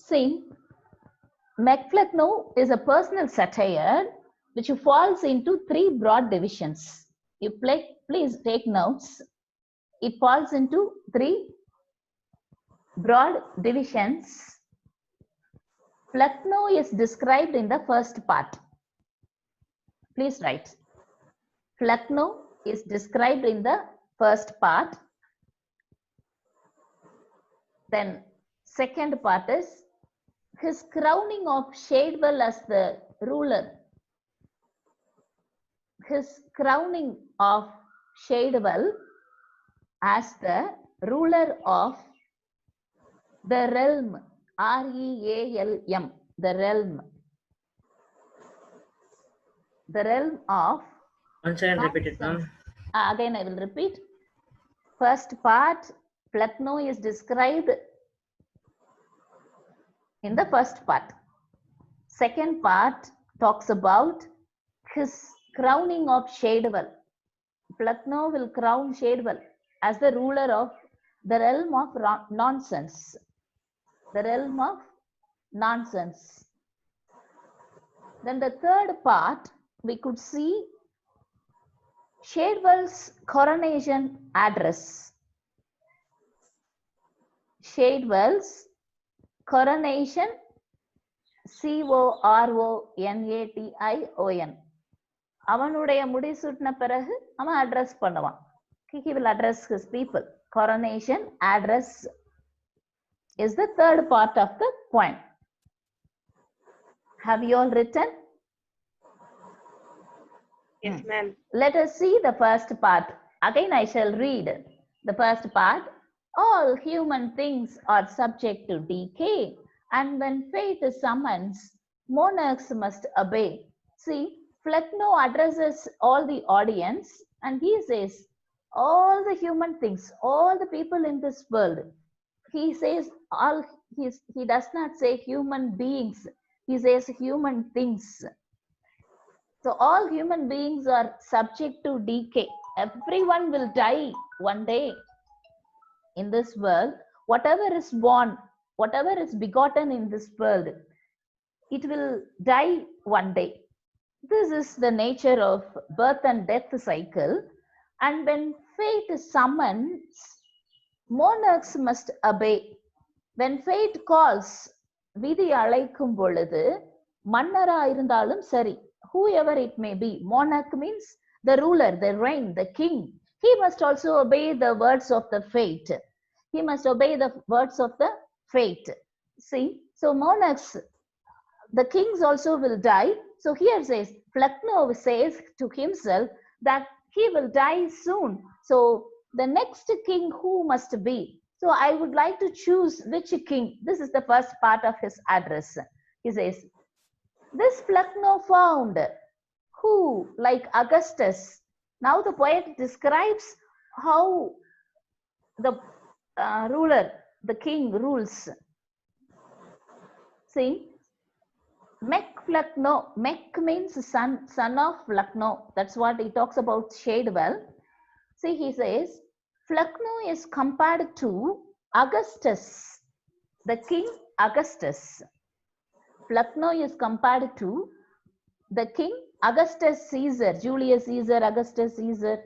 See, Flecknoe is a personal satire which falls into three broad divisions. Please take notes. It falls into three broad divisions. Flecknoe is described in the first part. Please write. Flecknoe is described in the first part. Then second part is his crowning of Shadwell as the ruler. His crowning of Shadwell as the ruler of the realm, R-E-A-L-M, the realm. The realm of... Once again repeat it, ma'am. Again I will repeat. First part, Flecknoe is described in the first part. Second part talks about his crowning of Shadwell. Flecknoe will crown Shadwell as the ruler of the realm of nonsense. The realm of nonsense. Then the third part, we could see Shadwell's coronation address. Shadwell's coronation, C-O-R-O-N-A-T-I-O-N. அவனுடைய முடிசூட்டின பிறகு அவன் address பண்ணுவான். He will address his people. Coronation address is the third part of the poem. Have you all written? Yes, ma'am. Let us see the first part. Again, I shall read the first part. All human things are subject to decay, and when fate summons, monarchs must obey. See, Flecknoe addresses all the audience, and he says, all the human things, all the people in this world. He says all. He does not say human beings. He says human things. So all human beings are subject to decay. Everyone will die one day in this world. Whatever is born, whatever is begotten in this world, it will die one day. This is the nature of birth and death cycle. And when fate summons, monarchs must obey. When fate calls, விதி அழைக்கும் பொழுது மன்னரா இருந்தாலும் சரி, whoever it may be, monarch means the ruler, the reign, the king, he must also obey the words of the fate. He must obey the words of the fate. See, so monarchs, the kings also will die. So here says, Flecknoe says to himself that he will die soon. So the next king who must be? So I would like to choose which king. This is the first part of his address. He says, this Flecknoe found who, like Augustus. Now the poet describes how the ruler, the king rules. See, Flecknoe, Mech means son of Flecknoe. That's what he talks about Shadwell. See, he says, Flecknoe is compared to Augustus, the king Augustus. Flecknoe is compared to the king Augustus Caesar, Julius Caesar, Augustus Caesar.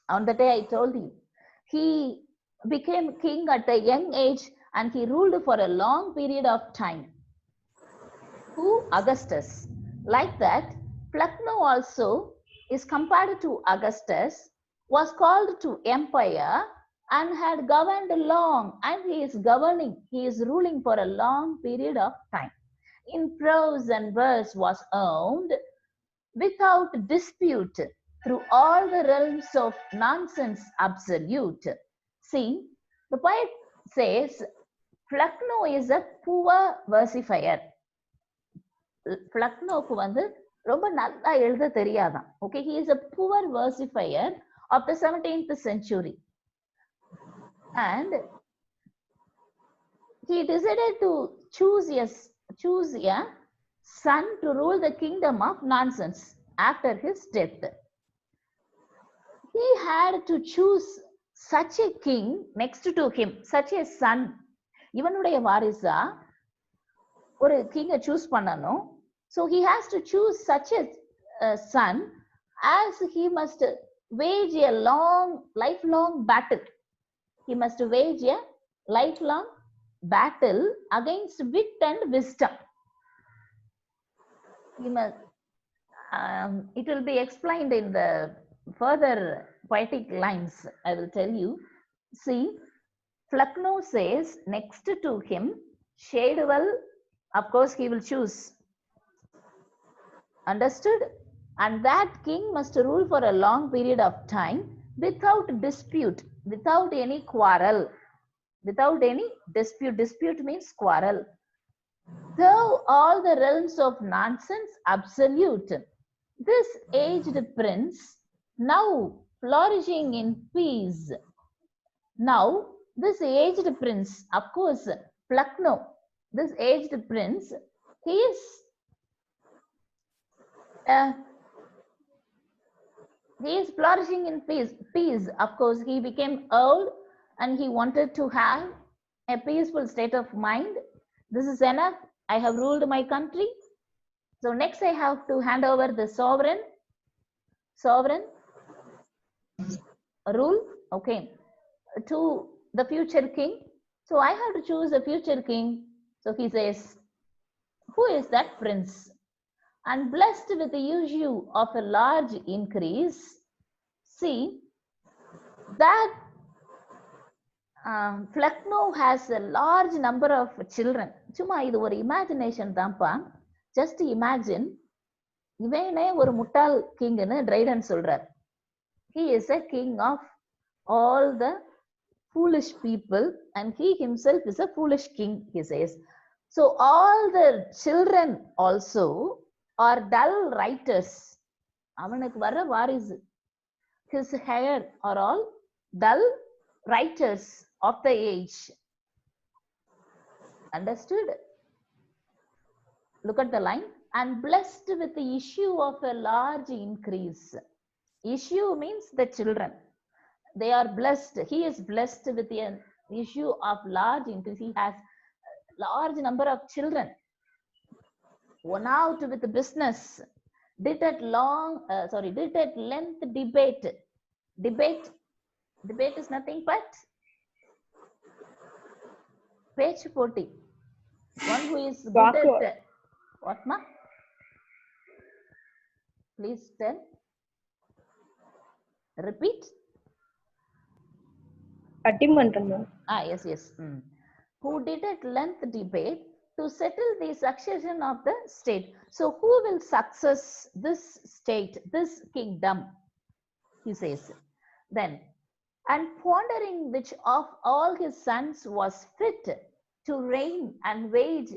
On the day I told you, he became king at a young age and he ruled for a long period of time. Who? Augustus. Like that, Flecknoe also is compared to Augustus, was called to empire and had governed long, and he is governing, he is ruling for a long period of time. In prose and verse was owned without dispute through all the realms of nonsense absolute. See, the poet says Flecknoe is a poor versifier. Flecknoeக்கு வந்து ரொம்ப நல்லா எழுத தெரியாதான். Okay, he is a poor versifier of the 17th century. And he decided to choose a son to rule the kingdom of nonsense after his death. He had to choose such a king next to him, such a son. இவனுடைய வாரிசா ஒரு கிங்கை choose பண்ணணும். So he has to choose such a son as he must wage a lifelong battle. He must wage a lifelong battle against wit and wisdom. He must, it will be explained in the further poetic lines. I will tell you. See, Flecknoe says next to him, Shadewell, of course, he will choose. Understood? And that king must rule for a long period of time without dispute, without any quarrel, without any dispute. Dispute means quarrel. Though all the realms of nonsense absolute, this aged prince, now flourishing in peace. Now, this aged prince, of course, Flecknoe, this aged prince, he is flourishing in peace. Of course, he became old and he wanted to have a peaceful state of mind. This is enough. I have ruled my country. So next I have to hand over the sovereign rule, okay, to the future king. So I have to choose a future king. So he says, who is that prince? And blessed with the issue of a large increase. See, that Flecknoe has a large number of children. சும்மா இது ஒரு imagination தான்ப்பா. Just imagine, இவனே ஒரு முட்டாள் கிங்னு Triton சொல்றார். He is a king of all the foolish people and he himself is a foolish king, he says. So all the children also are dull writers. அவனுக்கு வர வாரிசு, his heir are all dull writers of the age. Understood? Look at the line. And blessed with the issue of a large increase. Issue means the children. They are blessed. He is blessed with the issue of large increase. He has large number of children. One out with the business. Did at length debate. Debate is nothing but பேச்சு போட்டி. One who is good at what ma? Please tell. Repeat. Yes. Who did at length debate to settle the succession of the state. So who will success this state, this kingdom, he says. Then, and pondering which of all his sons was fit to reign and wage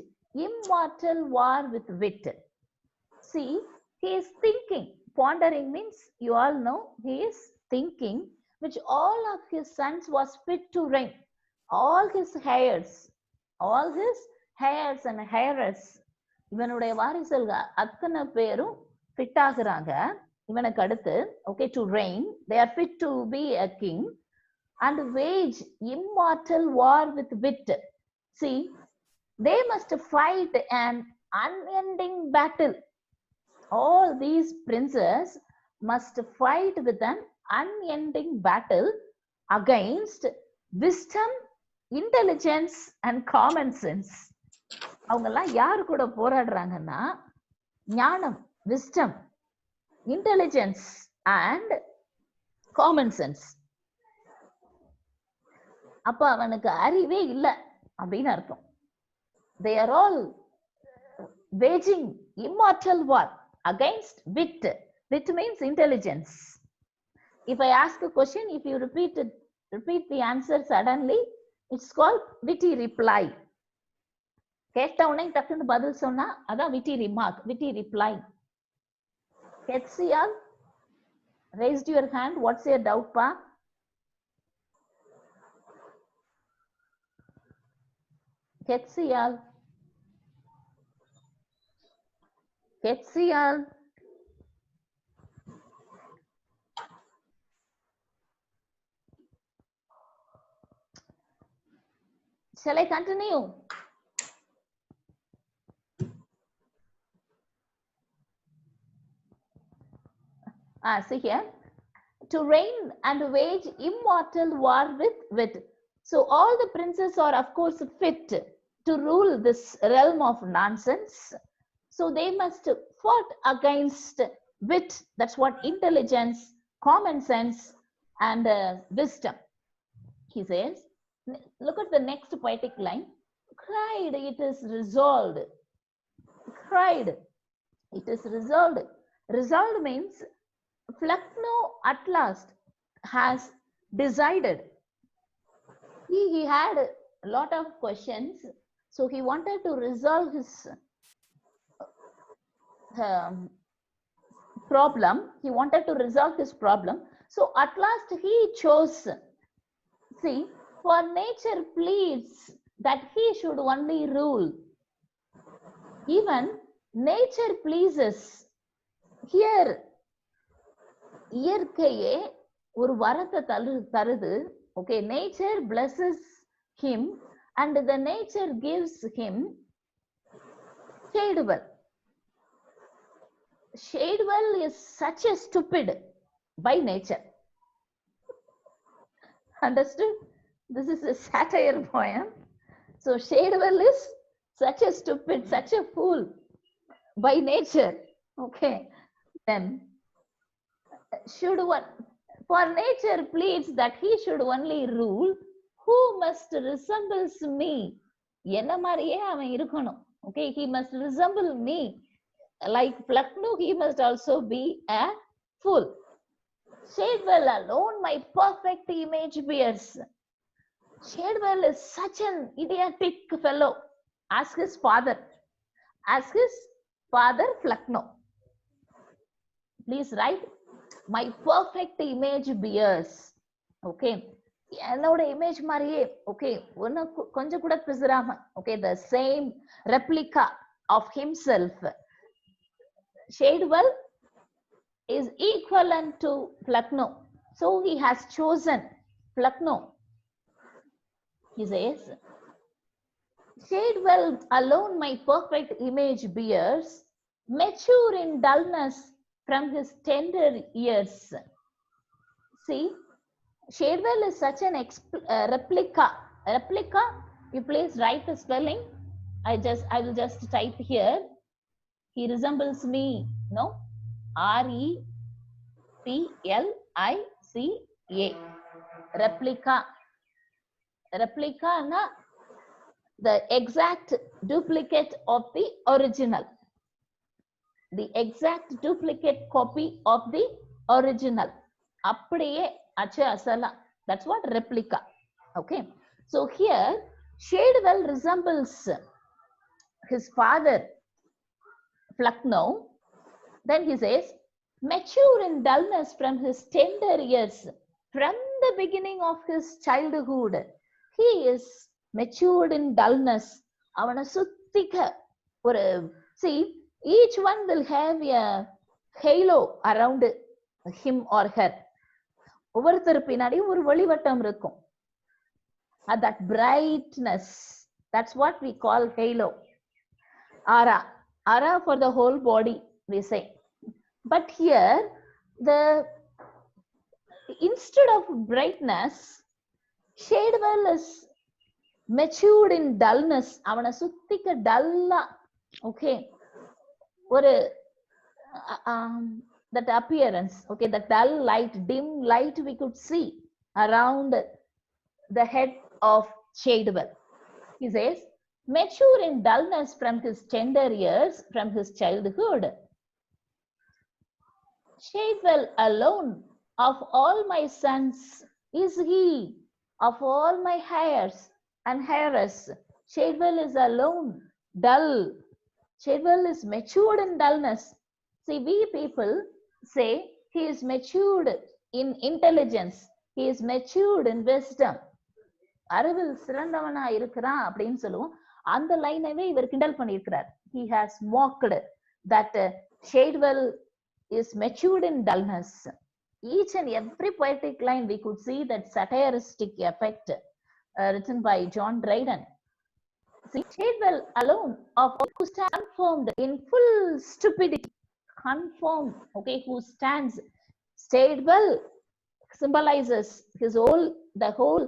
immortal war with wit. See, he is thinking. Pondering means, you all know, he is thinking which all of his sons was fit to reign. All his heirs and heiress, இவனுடைய வாரிசுகள் அத்தனை பேரும் fit ஆகுறாங்க இவனுக்கு அடுத்து. Okay, to reign, they are fit to be a king and wage immortal war with wit. See, they must fight an unending battle. All these princes must fight with an unending battle against wisdom, intelligence and common sense. அவங்க எல்லாம் யாரு கூட போராடுறாங்கன்னா, ஞானம், wisdom, intelligence and common sense. அப்ப அவனுக்கு அறிவே இல்லை அப்படின்னு அர்த்தம். They are all waging immortal war against wit. Wit means intelligence. If I ask a question, if you repeat the answer suddenly, it's called witty reply. கேட்ட உடனே டக்குன்னு பதில் சொன்னா அதான் witty remark, witty reply. Ketsia, raised your hand. What's your doubt, pa? Ketsia. Shall I continue? See here. To reign and wage immortal war with wit. So all the princes are of course fit to rule this realm of nonsense. So they must fought against wit. That's what intelligence, common sense, and wisdom. He says, look at the next poetic line. Cried, it is resolved. Cried, it is resolved. Resolved means Flecknoe at last has decided. He had a lot of questions, so he wanted to resolve his problem. He wanted to resolve his problem. So at last he chose. See, for nature pleads that he should only rule. Even nature pleases. Here, இயற்கையே ஒரு வரத்தை தருது. Okay, nature blesses him and the nature gives him Shadewell. Shadewell is such a stupid by nature. Understood? This is a satire poem. So Shadewell is such a stupid, such a fool by nature. Okay, then should one, for nature pleads that he should only rule who must resembles me. என்ன மாதிரியே அவன் இருக்கணும். Okay, he must resemble me. Like Flecknoe, he must also be a fool. Shadewell alone my perfect image bears. Shadewell is such an idiotic fellow as his father. As his father Flecknoe. Please write, my perfect image bears. Okay, என்னோட image மாதிரியே. Okay, ஒன்னு கொஞ்சம் கூட பிசுறாம. Okay, the same replica of himself. Shadewell is equivalent to Flecknoe, so he has chosen Flecknoe. He says, Shadewell alone my perfect image bears, mature in dullness from his tender years. See, Shadewell is such an replica. Replica, you please write the spelling. I will just type here. He resembles me. No, R-E-P-L-I-C-A. Replica. Replica na the exact duplicate of the original. The exact duplicate copy of the original. அப்படியே அச்சு அசலா. That's what replica. Okay, so here Shadewell resembles his father Flecknoe. Then he says, mature in dullness from his tender years. From the beginning of his childhood, he is matured in dullness. அவனை சுத்திக்க ஒரு, see, each one will have a halo around him or her. ஒவ்வொருத்தர் பின்னாடி ஒரு ஒளிவட்டம் இருக்கும். That brightness, that's what we call halo. Aura. Aura for the whole body, we say. But here, instead of brightness, Shadewell is matured in dullness. அவனை சுத்திக்க டல்லா. Okay, ஒரு that appearance. Okay, the dull light, dim light we could see around the head of Shadewell. He says, mature in dullness from his tender years, from his childhood. Shadewell alone of all my sons is he, of all my heirs and heiress. Shadewell is alone, dull. Shadewell is matured in dullness. See, we people say he is matured in intelligence. He is matured in wisdom. அறிவில் சிறந்தவனா இருக்கிறான் அப்படின்னு சொல்லுவோம். அந்த லைனவே இவர் கிண்டல் பண்ணியிருக்கிறார். He has mocked that Shadewell is matured in dullness. Each and every poetic line we could see that satiristic effect written by John Dryden. See, Shadwell alone of who stands confirmed in full stupidity, confirmed, okay, who stands, Shadwell symbolizes the whole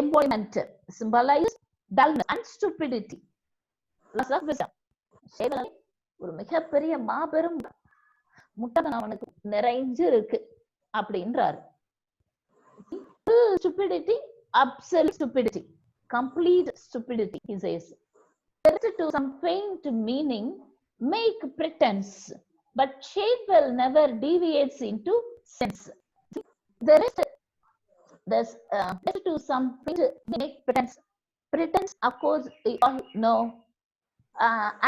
embodiment, symbolizes dullness and stupidity, loss of wisdom. Shadwell ஒரு மிகப்பெரிய மாபெரும் முட்டை அவனுக்கு நிறைஞ்சு இருக்கு அப்படின்றாரு. Stupidity, absolute stupidity, complete stupidity, he says. There to some faint meaning, make pretense, but Shadwell never deviates into sense. There's to some faint make pretense. Pretense, of course, we all know,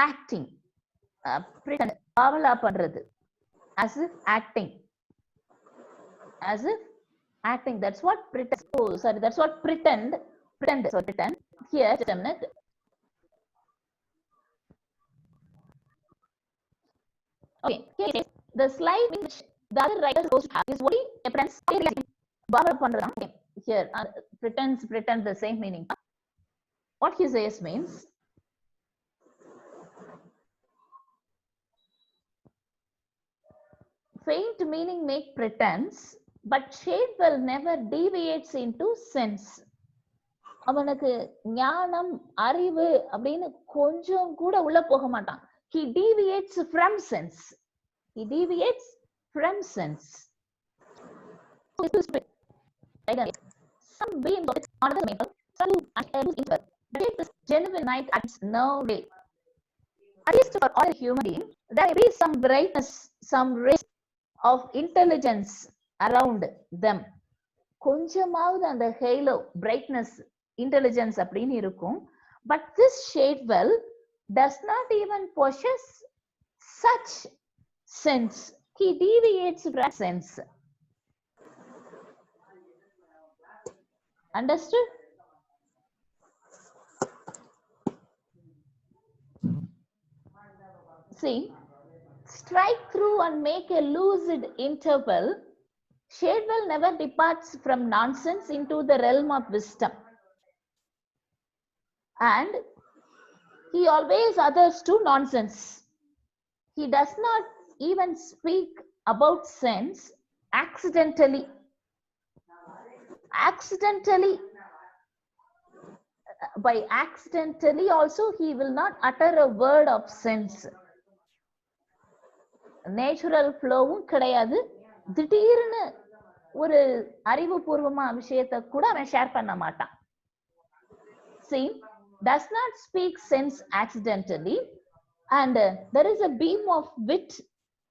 acting. Pretend, பாவலா பண்றது, as if acting, as if acting. That's what pretend. Oh, sorry, that's what pretend. So pretend. Here, just a minute. Okay, here it is. The slide which the other writer is supposed to have is only a pretense. பாவலா பண்றதா. Okay, here, pretend the same meaning. What he says means, faint meaning make pretense, but Shadwell never deviates into sense. அவனுக்கு ஞானம் அறிவு அப்படின்னு கொஞ்சம் கூட உள்ள போக மாட்டான். He deviates from sense. He deviates from sense. Some beams of another maple, some interval. But if this genuine night adds no way. At least for all human being, there may be some brightness, some rays of intelligence around them. கொஞ்சமாவது அந்த Halo, brightness, intelligence அப்படின்னு இருக்கும். But this Shadwell does not even possess such sense. He deviates from sense. Understood? See, strike through and make a lucid interval. Shadwell never departs from nonsense into the realm of wisdom. And he always adheres to nonsense. He does not even speak about sense accidentally. By accidentally also, he will not utter a word of sense. Natural ஃப்ளோவும் கிடையாது. திடீர்னு ஒரு அறிவுபூர்வமா விஷயத்தை கூட அவன் share பண்ண மாட்டான். See, does not speak sense accidentally, and there is a beam of wit,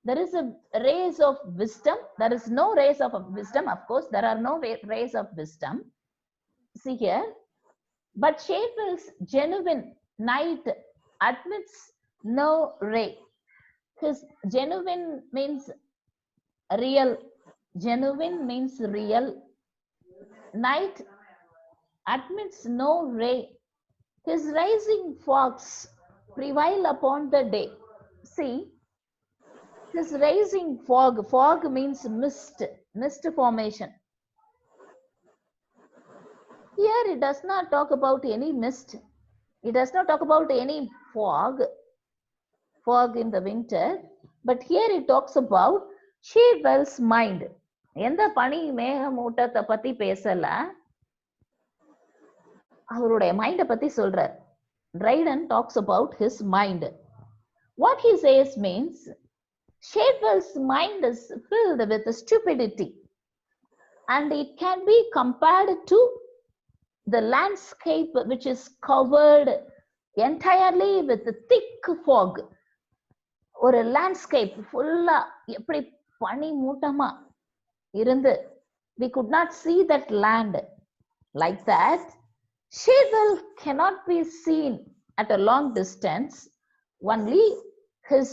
there is a rays of wisdom. There is no rays of wisdom, of course, there are no rays of wisdom. See here, but Shadwell's genuine night admits no ray. His genuine means real. Genuine means real. Night admits no ray. His rising fogs prevail upon the day. See, his rising fog means mist formation. Here it does not talk about any mist. It does not talk about any fog in the winter, but here it talks about Shadwell's mind. எந்த பனி மேகமூட்டத்தை பத்தி பேசல, அவருடைய மைண்ட பத்தி சொல்றார். Dryden talks about his mind. What he says means, Shadwell's mind is filled with stupidity, and it can be compared to the landscape which is covered entirely with thick fog. ஒரு landscape ஃபுல்லா எப்படி பனி மூட்டமா இருந்து, we could not see that land. Like that, Shadwell cannot be seen at a long distance. Only his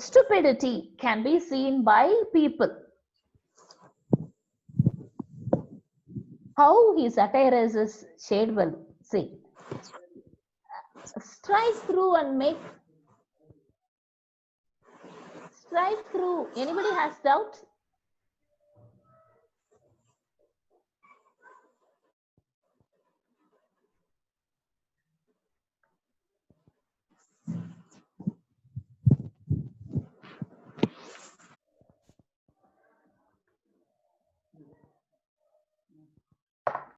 stupidity can be seen by people. How he satirizes Shadwell. See, strike through. Anybody has doubt?